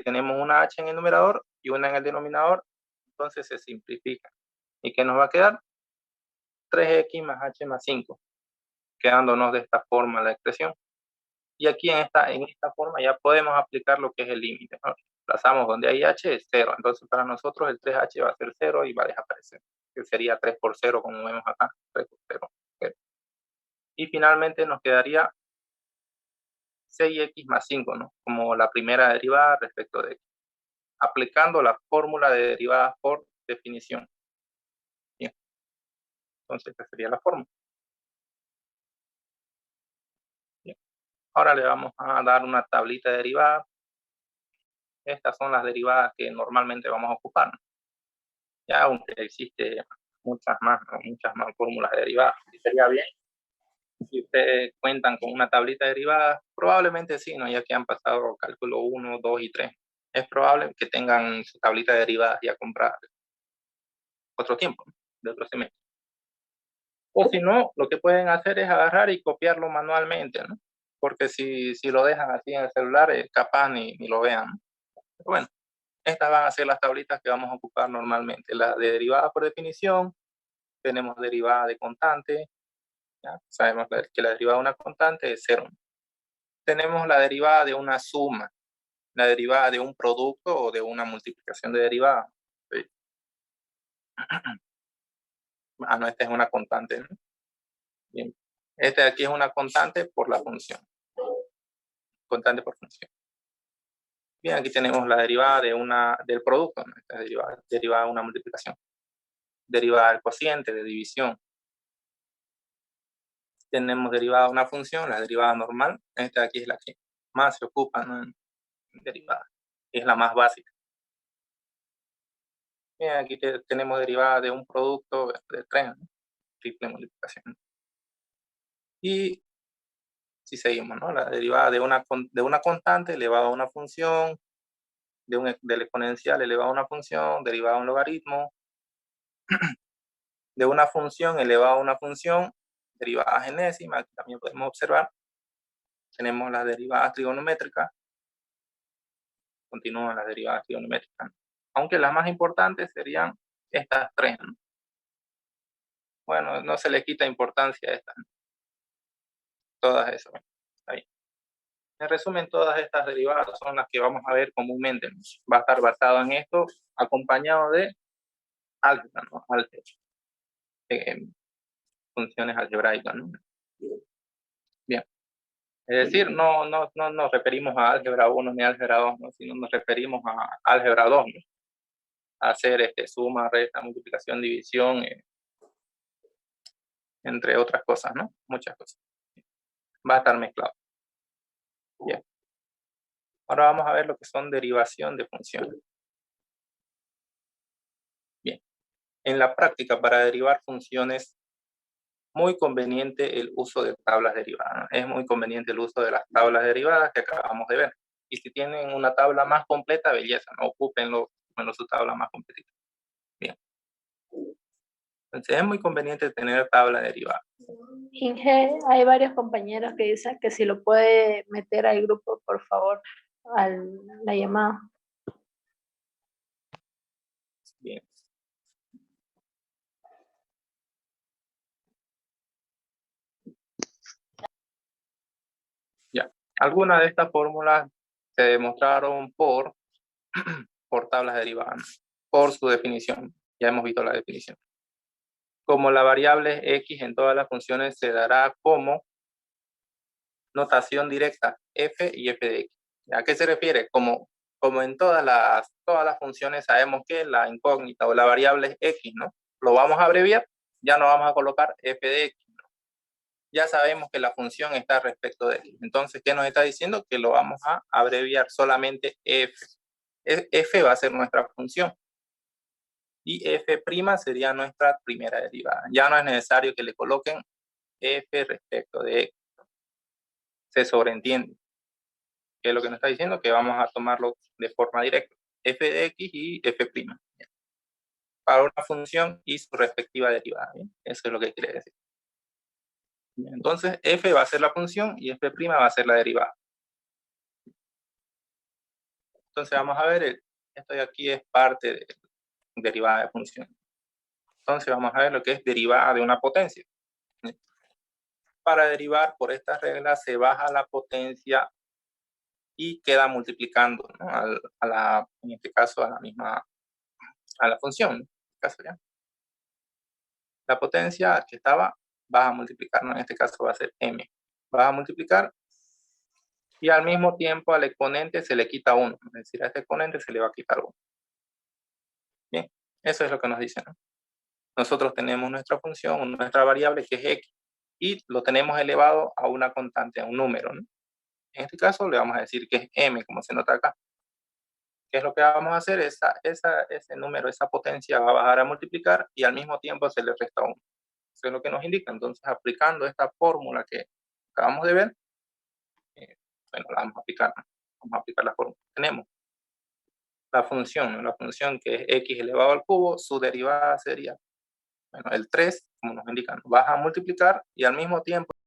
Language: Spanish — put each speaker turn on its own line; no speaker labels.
tenemos una h en el numerador y una en el denominador, entonces se simplifica. ¿Y qué nos va a quedar? 3x más h más 5, quedándonos de esta forma la expresión. Y aquí en esta forma ya podemos aplicar lo que es el límite, ¿no? Plazamos donde hay h es 0, entonces para nosotros el 3h va a ser 0 y va a desaparecer, que sería 3 por 0, como vemos acá, 3 por 0. 0. Y finalmente nos quedaría 6x más 5, ¿no? Como la primera derivada respecto de x, aplicando la fórmula de derivadas por definición. Bien. Entonces esta sería la fórmula. Bien. Ahora le vamos a dar una tablita de derivadas. Estas son las derivadas que normalmente vamos a ocupar, ¿no? Ya, aunque existe muchas más fórmulas de derivadas, sería bien si ustedes cuentan con una tablita de derivadas, probablemente sí, ¿no? Ya que han pasado cálculo 1, 2 y 3. Es probable que tengan su tablita de derivadas ya comprada otro tiempo, ¿no? De otro semestre. O si no, lo que pueden hacer es agarrar y copiarlo manualmente, ¿no? Porque si lo dejan así en el celular, capaz ni lo vean, ¿no? Pero bueno, estas van a ser las tablitas que vamos a ocupar normalmente. La de derivadas por definición, tenemos derivada de constante, ¿ya? Sabemos que la derivada de una constante es 0. Tenemos la derivada de una suma, la derivada de un producto o de una multiplicación de derivadas. ¿Sí? No, esta es una constante, ¿no? Bien. Este de aquí es una constante por la función. Constante por función. Bien, aquí tenemos la derivada del producto, ¿no? Esta es derivada de una multiplicación. Derivada del cociente, de división. Tenemos derivada de una función, la derivada normal. Esta de aquí es la que más se ocupa, ¿no? En derivada. Es la más básica. Bien, aquí tenemos derivada de un producto de 3, ¿no? Triple multiplicación. Y si seguimos, ¿no? La derivada de una constante elevada a una función, del exponencial elevado a una función, derivada a un logaritmo, de una función elevada a una función, derivadas enésimas, aquí también podemos observar. Tenemos las derivadas trigonométricas, continúan las derivadas trigonométricas, aunque las más importantes serían estas 3, ¿no? Bueno, no se le quita importancia a estas, ¿no? Todas esas, ¿no? Ahí. En resumen, todas estas derivadas son las que vamos a ver comúnmente, ¿no? Va a estar basado en esto, acompañado de álgebra, ¿no? Álgebra. Funciones algebraicas, ¿no? Bien. Es decir, no nos referimos a álgebra 1 ni álgebra 2, ¿no? Sino nos referimos a álgebra 2, ¿no? A hacer suma, resta, multiplicación, división, entre otras cosas, ¿no? Muchas cosas. Va a estar mezclado. Bien. Ahora vamos a ver lo que son derivación de funciones. Bien. En la práctica, para derivar funciones, muy conveniente el uso de tablas derivadas, ¿no? Es muy conveniente el uso de las tablas derivadas que acabamos de ver. Y si tienen una tabla más completa, belleza, ¿no? Ocúpenlo su tabla más completa. Bien. Entonces es muy conveniente tener tabla derivada.
Inge, hay varios compañeros que dicen que si lo puede meter al grupo, por favor, a la llamada.
Bien. Ya. Algunas de estas fórmulas se demostraron por tablas derivadas, por su definición. Ya hemos visto la definición. Como la variable x en todas las funciones se dará como notación directa f y f de x. ¿A qué se refiere? Como en todas las funciones sabemos que la incógnita o la variable es x, ¿no? Lo vamos a abreviar, ya no vamos a colocar f de x, ¿no? Ya sabemos que la función está respecto de x. Entonces, ¿qué nos está diciendo? Que lo vamos a abreviar solamente f. F va a ser nuestra función. Y f' sería nuestra primera derivada. Ya no es necesario que le coloquen f respecto de x. Se sobreentiende. Que es lo que nos está diciendo, que vamos a tomarlo de forma directa. F de x y f'. Para una función y su respectiva derivada. ¿Bien? Eso es lo que quiere decir. Bien, entonces, f va a ser la función y f' va a ser la derivada. Entonces vamos a ver, esto de aquí es parte de derivada de función. Entonces vamos a ver lo que es derivada de una potencia. Para derivar por esta regla se baja la potencia y queda multiplicando, ¿no? En este caso a la función. En este caso, ¿ya? La potencia que estaba vas a multiplicar, ¿no? En este caso va a ser m. Vas a multiplicar y al mismo tiempo al exponente se le quita 1. Es decir, a este exponente se le va a quitar 1. Bien, eso es lo que nos dice, ¿no? Nosotros tenemos nuestra función, nuestra variable que es x, y lo tenemos elevado a una constante, a un número, ¿no? En este caso le vamos a decir que es m, como se nota acá. ¿Qué es lo que vamos a hacer? Ese número, esa potencia va a bajar a multiplicar y al mismo tiempo se le resta 1. Eso es lo que nos indica. Entonces, aplicando esta fórmula que acabamos de ver, bueno, la vamos a aplicar. Vamos a aplicar la fórmula. Tenemos la función que es x elevado al cubo, su derivada sería, bueno, el 3, como nos indican, vas a multiplicar y al mismo tiempo